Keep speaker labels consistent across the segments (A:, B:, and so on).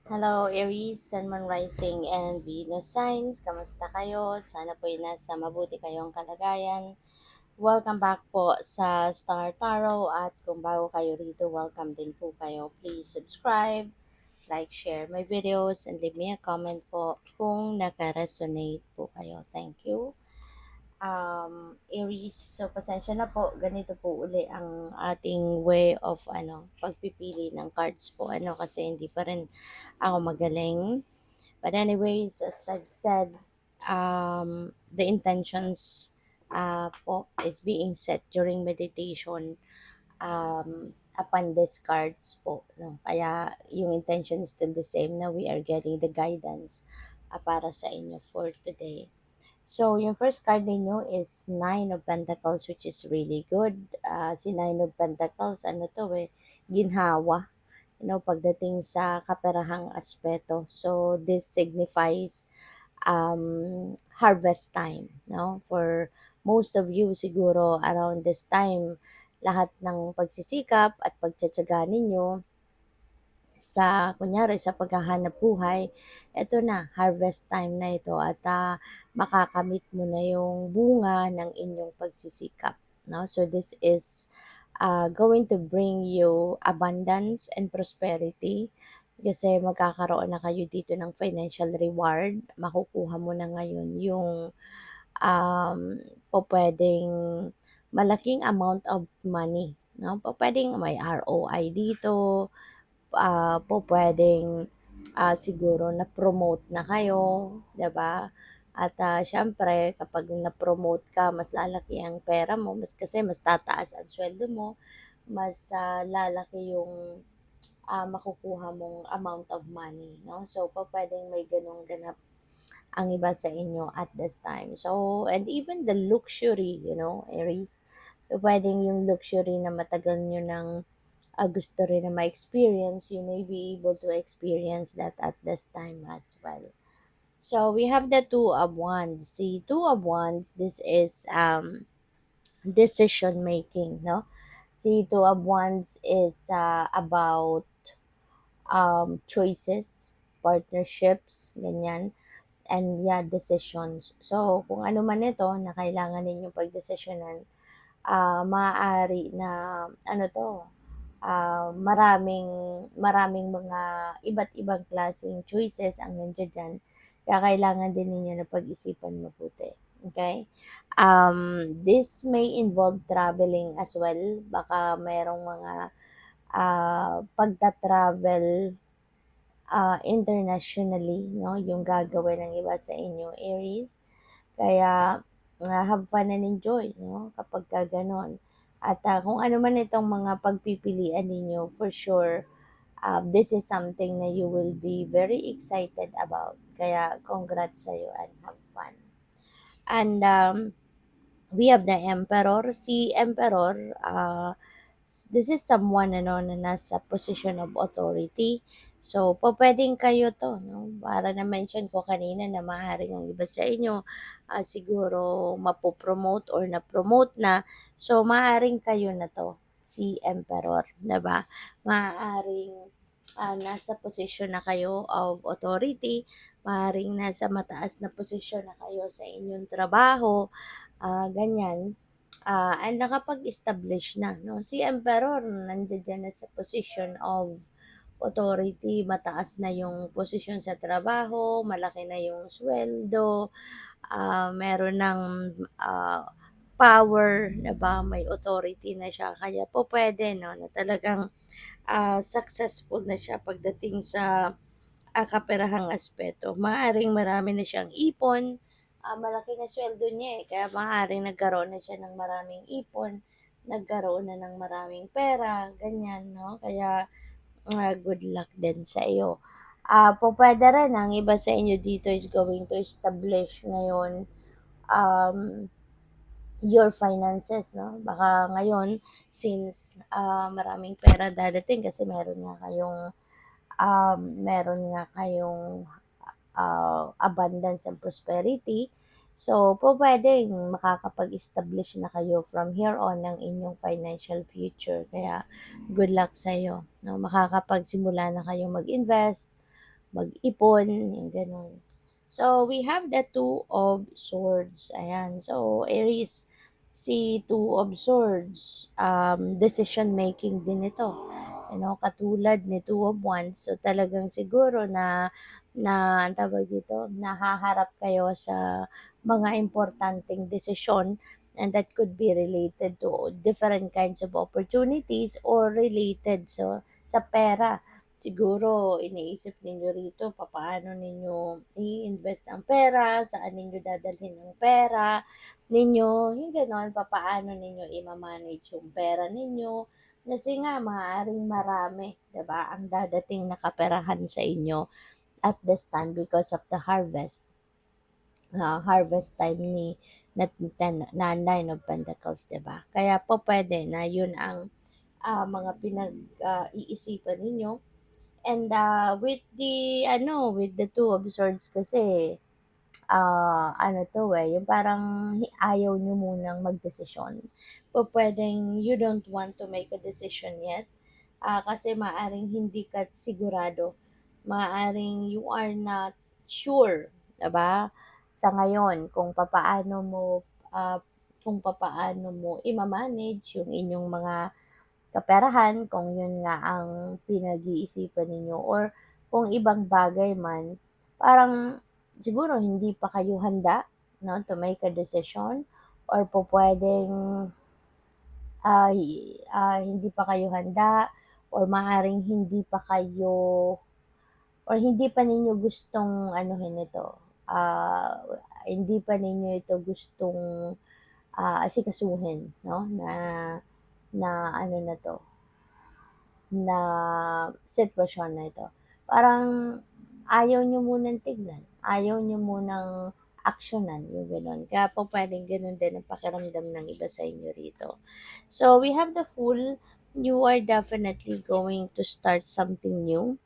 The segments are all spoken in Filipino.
A: Hello Aries, Sun, Moon Rising, and Venus Signs. Kamusta kayo? Sana po ay nasa mabuti kayong kalagayan. Welcome back po sa Star Tarot at kung bago kayo rito, welcome din po kayo. Please subscribe, like, share my videos, and leave me a comment po kung naka-resonate po kayo. Thank you. Aries, so pasensya na po, ganito po uli ang ating way of pagpipili ng cards po kasi hindi pa rin ako magaling. But anyways, as I've said, the intentions po is being set during meditation upon these cards po. No? Kaya yung intention is still the same na we are getting the guidance para sa inyo for today. So, yung first card ninyo is Nine of Pentacles, which is really good. Si Nine of Pentacles, ginhawa, pagdating sa kaperahang aspeto. So, this signifies harvest time, no? For most of you, siguro around this time, lahat ng pagsisikap at pagtsatsaga ninyo kunyari sa paghahanap buhay, eto na, harvest time na ito at makakamit mo na yung bunga ng inyong pagsisikap. No? So this is going to bring you abundance and prosperity kasi magkakaroon na kayo dito ng financial reward. Makukuha mo na ngayon yung pwedeng malaking amount of money. No? Pwedeng may ROI dito, pupuwedeng, siguro na-promote na kayo, 'di ba? At, siyempre kapag na-promote ka mas lalaki ang pera mo kasi mas tataas ang suweldo mo, mas, lalaki yung, makukuha mong amount of money 'no. So pupuwedeng may gano'ng ganap ang iba sa inyo at this time. So and even the luxury, Aries, pupuwedeng yung luxury na matagal niyo ng gusto rin na ma-experience, you may be able to experience that at this time as well. So we have the Two of Wands. See, Two of Wands, this is decision making, no? See, Two of Wands is about choices, partnerships, ganyan, and yeah, decisions. So, kung ano man ito na kailangan ninyong pagdesisyonan, maaari na maraming maraming mga iba't ibang klaseng choices ang nandiyan diyan. Kaya kailangan din ninyo na pag-isipan mabuti. Okay? This may involve traveling as well. Baka mayroong mga pagta-travel internationally, no? Yung gagawin ng iba sa inyo, Aries. Kaya have fun and enjoy, no? Kapag ka ganon. At kung ano man itong mga pagpipilian ninyo, for sure, this is something na you will be very excited about. Kaya congrats sa'yo and have fun. And we have the Emperor. Si Emperor, this is someone na nasa position of authority. So, pwedeng kayo to, no? Para na-mention ko kanina na maaaring ang iba sa inyo siguro mapopromote or na-promote na. So, maaaring kayo na to, si Emperor, 'di ba? Maaaring nasa position na kayo of authority, maaaring nasa mataas na posisyon na kayo sa inyong trabaho, ganyan, and nakapag-establish na, no? Si Emperor nandiyan na sa position of authority, mataas na yung posisyon sa trabaho, malaki na yung sweldo, meron ng power, 'di ba? May authority na siya. Kaya po pwede, no, na talagang successful na siya pagdating sa kaperahang aspeto. Maaring marami na siyang ipon, malaki na sweldo niya kaya maaring nagkaroon na siya ng maraming ipon, nagkaroon na ng maraming pera, ganyan, no? Kaya good luck din sa iyo. Pwede rin ang iba sa inyo dito is going to establish ngayon um, your finances, no? Baka ngayon, since maraming pera dadating kasi meron nga kayong abundance and prosperity. So, pwedeng makakapag-establish na kayo from here on ng inyong financial future. Kaya, good luck sa iyo. No? Makakapagsimula na kayo mag-invest, mag-ipon, yung gano'n. So, we have the Two of Swords. Ayan. So, Aries, si Two of Swords, decision making din ito. Katulad ni Two of Wands. So, talagang siguro ang tawag dito, nahaharap kayo sa mga importanteng desisyon, and that could be related to different kinds of opportunities or related sa pera. Siguro iniisip ninyo rito papaano ninyo i-invest ang pera, saan ninyo dadalhin ang pera ninyo, yung gano'n, papaano ninyo i-manage yung pera ninyo. Kasi nga maaaring marami, 'di ba, ang dadating na kaperahan sa inyo at this time because of the harvest time na Nine of Pentacles, 'di ba? Kaya po pwede na yun ang mga iisipan ninyo. And with the Two of Swords kasi, ano 'to, yung parang ayaw niyo munang magdesisyon. Pupuwedeng you don't want to make a decision yet, kasi maaaring hindi ka sigurado. Maaaring you are not sure, 'di ba, sa ngayon kung papaano mo ima-manage yung inyong mga kaperahan, kung yun nga ang pinag-iisipan ninyo or kung ibang bagay man, parang siguro hindi pa kayo handa, no, to make a decision, or po pwedeng hindi pa kayo handa, or maaring hindi pa ninyo gustong anuhin ito, hindi pa ninyo ito gustong asikasuhin, no, na ano na 'to, na sitwasyon na ito. Parang ayaw niyo munang tignan, ayaw niyo munang aksiyunan, yung gano'n. Kaya po puwedeng gano'n din ang pakiramdam ng iba sa inyo rito. So, we have the Fool. You are definitely going to start something new.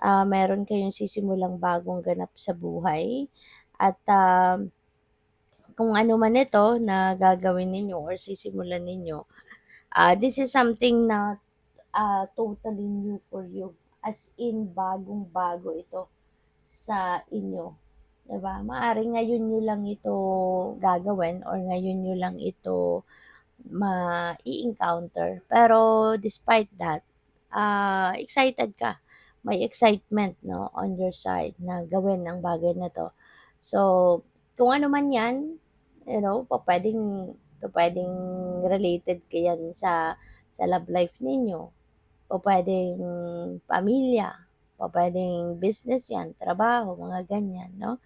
A: Meron kayong sisimulang bagong ganap sa buhay at, kung ano man ito na gagawin ninyo or sisimulan ninyo, this is something na totally new for you. As in, bagong-bago ito sa inyo. 'Di ba? Maaaring ngayon nyo lang ito gagawin or ngayon nyo lang ito mai-encounter. Pero despite that, excited ka. May excitement, no, on your side na gawin ang bagay na to. So, kung ano man yan, pwedeng related ka yan sa love life ninyo, o puwedeng pamilya, o puwedeng business 'yan, trabaho, mga ganyan, 'no?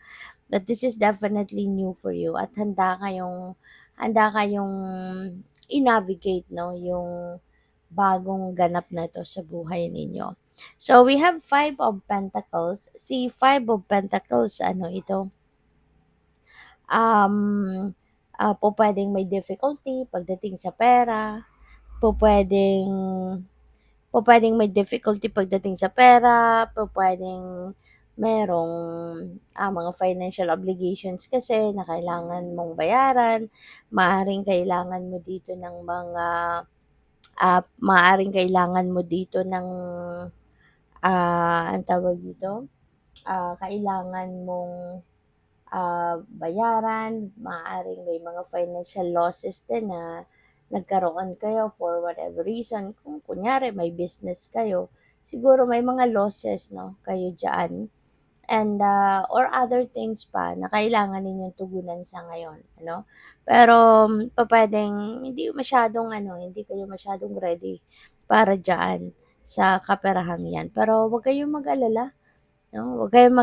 A: But this is definitely new for you at handa kayong i-navigate, 'no, yung bagong ganap na 'to sa buhay ninyo. So, we have Five of Pentacles. Si Five of Pentacles, ano ito, um, pupuwedeng may difficulty pagdating sa pera, pupuwedeng pupuwedeng may difficulty pagdating sa pera, pupuwedeng merong, mga financial obligations kasi na kailangan mong bayaran, maaaring kailangan mo dito ng maaaring kailangan mo dito ng, anong tawag dito, kailangan mong, bayaran, maaaring may mga financial losses din na nagkaroon kayo for whatever reason. Kung kunyari may business kayo, siguro may mga losses, 'no, kayo diyan, and or other things pa na kailangan ninyong tugunan sa ngayon, ano. Pero pupuwedeng hindi kayo masyadong ready para diyan sa kaperahang 'yan. Pero 'wag kayong mag-alala, 'no, 'wag kayong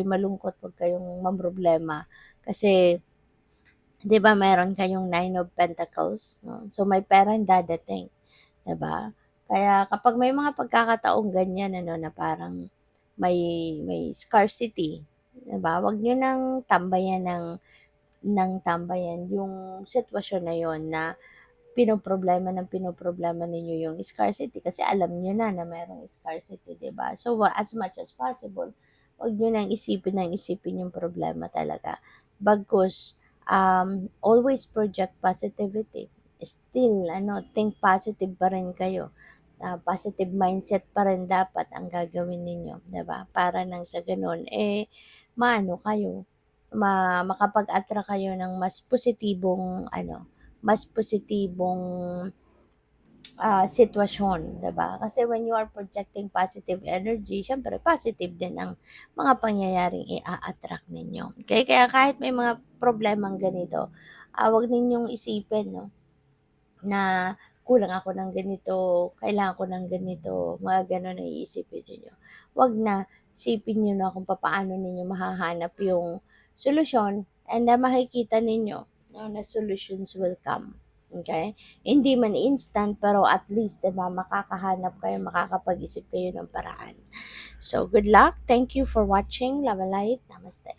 A: malungkot, 'wag kayong mamroblema kasi 'di ba meron kayong Nine of Pentacles, 'no, so may perang dadating, 'di ba? Kaya kapag may mga pagkakataong ganyan, ano, na parang may may scarcity, 'di ba, 'wag niyo nang tambayan yung sitwasyon na yon na pinoproblema ninyo yung scarcity kasi alam niyo na merong scarcity, 'di ba? So, as much as possible, 'wag niyo nang isipin yung problema talaga. Bagkus, always project positivity. Still, think positive pa rin kayo. positive mindset pa rin dapat ang gagawin ninyo, 'di ba? Para nang sa gano'n, maano kayo, makapag-attract kayo ng mas positibong sitwasyon, 'di ba? Kasi when you are projecting positive energy, siyempre positive din ang mga pangyayaring i-a-attract ninyo. Okay? Kaya kahit may mga problemang ganito, 'wag ninyong isipin 'no, na kulang ako ng ganito, kailangan ko ng ganito, mga gano'n ang iisipin ninyo. 'Wag na, isipin niyo na kung papaano ninyo mahahanap yung solusyon and makikita ninyo 'no, na solutions will come. Okay? Hindi man instant pero at least 'di ba makakahanap kayo, makakapag-isip kayo ng paraan. So good luck. Thank you for watching. Love and light. Namaste.